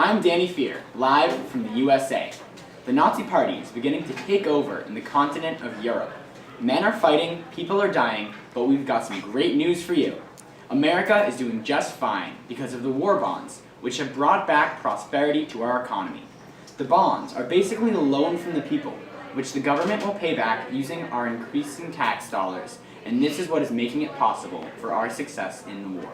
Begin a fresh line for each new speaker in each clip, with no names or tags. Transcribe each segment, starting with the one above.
I'm Danny Fier, live from the USA. The Nazi Party is beginning to take over in the continent of Europe. Men are fighting, people are dying, but we've got some great news for you. America is doing just fine because of the war bonds, which have brought back prosperity to our economy. The bonds are basically a loan from the people, which the government will pay back using our increasing tax dollars, and this is what is making it possible for our success in the war.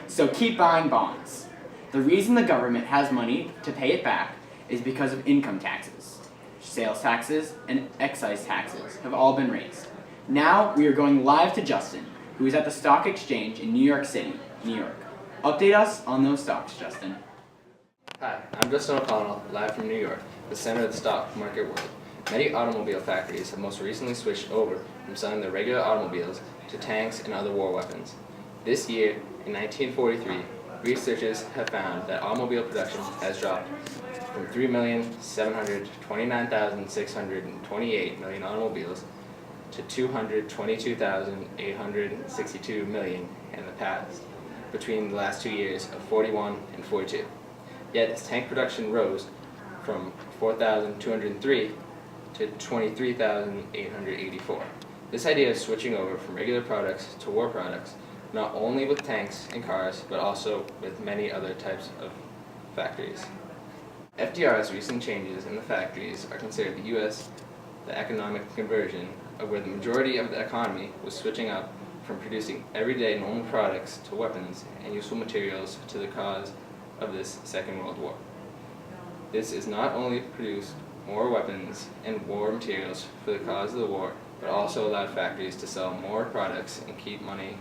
So keep buying bonds. The reason the government has money to pay it back is because of income taxes. Sales taxes and excise taxes have all been raised. Now we are going live to Justin, who is at the stock exchange in New York City, New York. Update us on those stocks, Justin.
Hi, I'm Justin O'Connell, live from New York, the center of the stock market world. Many automobile factories have most recently switched over from selling their regular automobiles to tanks and other war weapons. This year, in 1943, researchers have found that automobile production has dropped from 3,729,628 million automobiles to 222,862 million in the past, between the last 2 years of 41 and 42. Yet tank production rose from 4,203 to 23,884. This idea of switching over from regular products to war products, not only with tanks and cars, but also with many other types of factories. FDR's recent changes in the factories are considered the economic conversion of where the majority of the economy was switching up from producing everyday normal products to weapons and useful materials to the cause of this Second World War. This is not only produced more weapons and war materials for the cause of the war, but also allowed factories to sell more products and keep money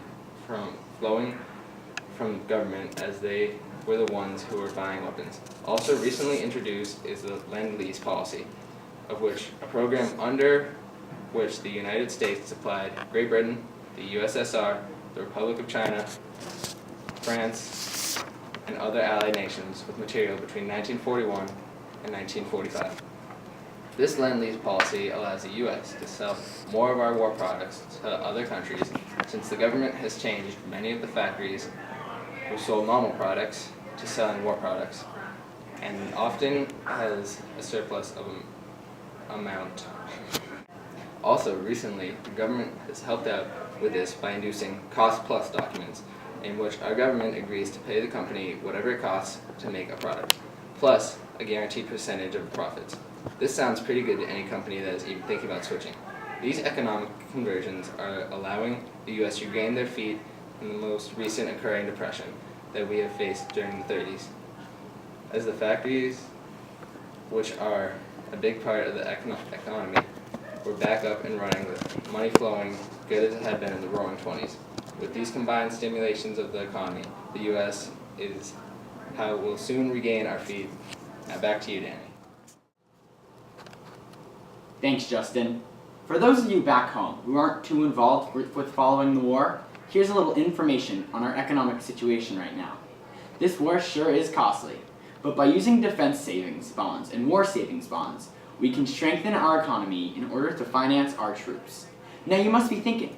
from flowing from the government, as they were the ones who were buying weapons. Also recently introduced is the Lend-Lease policy, of which a program under which the United States supplied Great Britain, the USSR, the Republic of China, France, and other allied nations with material between 1941 and 1945. This Lend-Lease policy allows the U.S. to sell more of our war products to other countries, since the government has changed many of the factories who sold normal products to selling war products, and often has a surplus of amount. Also, recently, the government has helped out with this by inducing cost-plus documents, in which our government agrees to pay the company whatever it costs to make a product, plus a guaranteed percentage of the profits. This sounds pretty good to any company that is even thinking about switching. These economic conversions are allowing the U.S. to regain their feet in the most recent occurring depression that we have faced during the 30s. As the factories, which are a big part of the economy, were back up and running with money flowing good as it had been in the roaring 20s. With these combined stimulations of the economy, the U.S. is how we'll soon regain our feet. Now back to you, Danny.
Thanks, Justin. For those of you back home who aren't too involved with following the war, here's a little information on our economic situation right now. This war sure is costly, but by using defense savings bonds and war savings bonds, we can strengthen our economy in order to finance our troops. Now you must be thinking,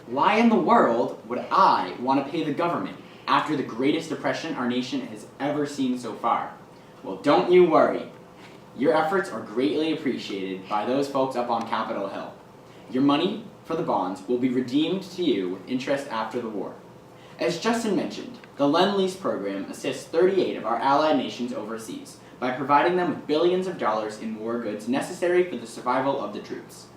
why in the world would I want to pay the government after the greatest depression our nation has ever seen so far? Well, don't you worry. Your efforts are greatly appreciated by those folks up on Capitol Hill. Your money for the bonds will be redeemed to you with interest after the war. As Justin mentioned, the Lend-Lease program assists 38 of our allied nations overseas by providing them with billions of dollars in war goods necessary for the survival of the troops.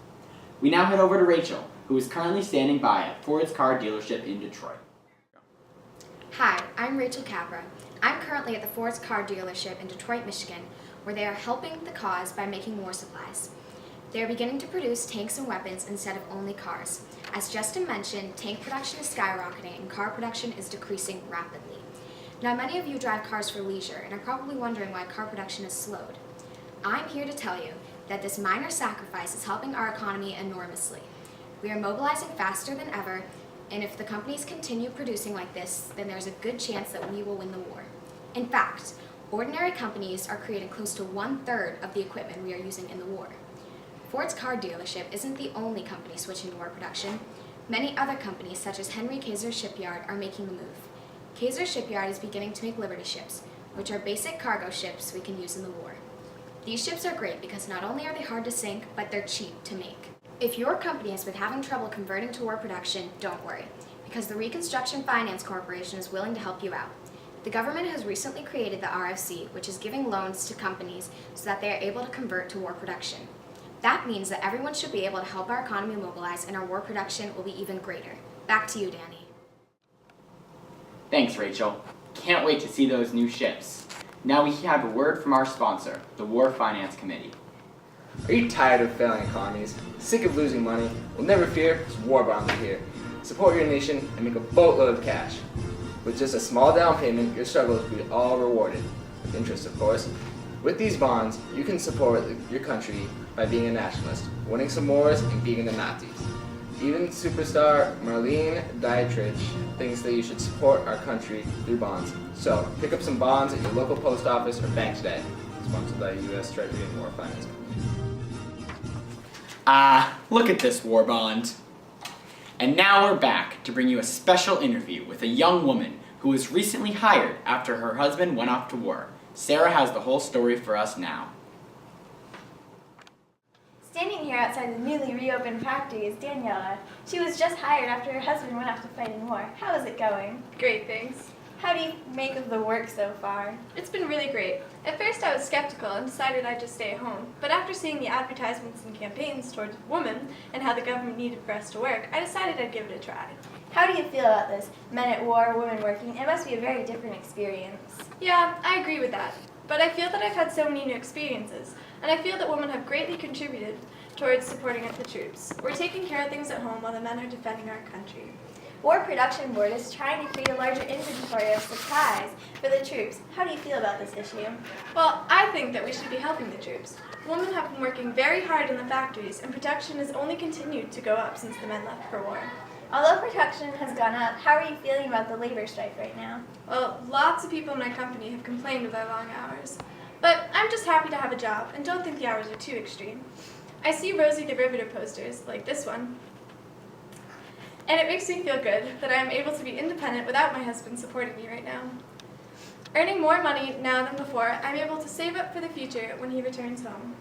We now head over to Rachel, who is currently standing by at Ford's car dealership in Detroit.
Hi, I'm Rachel Capra. I'm currently at the Ford's car dealership in Detroit, Michigan, where they are helping the cause by making war supplies. They are beginning to produce tanks and weapons instead of only cars. As Justin mentioned, tank production is skyrocketing and car production is decreasing rapidly. Now, many of you drive cars for leisure and are probably wondering why car production is slowed. I'm here to tell you that this minor sacrifice is helping our economy enormously. We are mobilizing faster than ever, and if the companies continue producing like this, then there's a good chance that we will win the war. In fact, ordinary companies are creating close to 1/3 of the equipment we are using in the war. Ford's car dealership isn't the only company switching to war production. Many other companies, such as Henry Kaiser Shipyard, are making the move. Kaiser Shipyard is beginning to make Liberty ships, which are basic cargo ships we can use in the war. These ships are great because not only are they hard to sink, but they're cheap to make. If your company has been having trouble converting to war production, don't worry, because the Reconstruction Finance Corporation is willing to help you out. The government has recently created the RFC, which is giving loans to companies so that they are able to convert to war production. That means that everyone should be able to help our economy mobilize and our war production will be even greater. Back to you, Danny.
Thanks, Rachel. Can't wait to see those new ships. Now we have a word from our sponsor, the War Finance Committee.
Are you tired of failing economies? Sick of losing money? Well, never fear, because war bonds are here. Support your nation and make a boatload of cash. With just a small down payment, your struggles will be all rewarded. With interest, of course. With these bonds, you can support your country by being a nationalist, winning some wars, and beating the Nazis. Even superstar Marlene Dietrich thinks that you should support our country through bonds. So, pick up some bonds at your local post office or bank today. Sponsored by U.S. Treasury and War Finance.
Look at this war bond. And now we're back to bring you a special interview with a young woman who was recently hired after her husband went off to war. Sara has the whole story for us now.
Standing here outside the newly reopened factory is Daniela. She was just hired after her husband went off to fight in war. How is it going?
Great, thanks.
How do you make of the work so far?
It's been really great. At first I was skeptical and decided I'd just stay at home, but after seeing the advertisements and campaigns towards women and how the government needed for us to work, I decided I'd give it a try.
How do you feel about this? Men at war, women working. It must be a very different experience.
Yeah, I agree with that. But I feel that I've had so many new experiences, and I feel that women have greatly contributed towards supporting the troops. We're taking care of things at home while the men are defending our country.
War Production Board is trying to create a larger inventory of supplies for the troops. How do you feel about this issue?
Well, I think that we should be helping the troops. Women have been working very hard in the factories, and production has only continued to go up since the men left for war.
Although production has gone up, how are you feeling about the labor strike right now?
Well, lots of people in my company have complained of their long hours. But I'm just happy to have a job and don't think the hours are too extreme. I see Rosie the Riveter posters, like this one, and it makes me feel good that I am able to be independent without my husband supporting me right now. Earning more money now than before, I'm able to save up for the future when he returns home.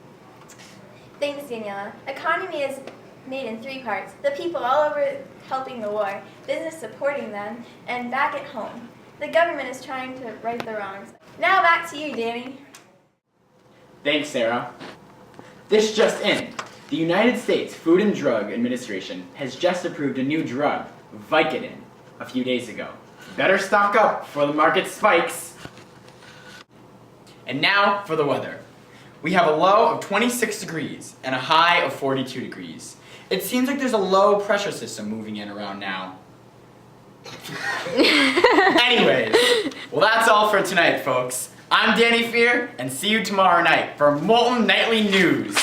Thanks, Daniela. Economy is made in three parts: the people all over helping the war, business supporting them, and back at home. The government is trying to right the wrongs. Now back to you, Danny.
Thanks, Sara. This just in. The United States Food and Drug Administration has just approved a new drug, Vicodin, a few days ago. Better stock up before the market spikes. And now for the weather. We have a low of 26 degrees and a high of 42 degrees. It seems like there's a low pressure system moving in around now. Anyways, well that's all for tonight, folks. I'm Danny Fier, and see you tomorrow night for Moulton Nightly News.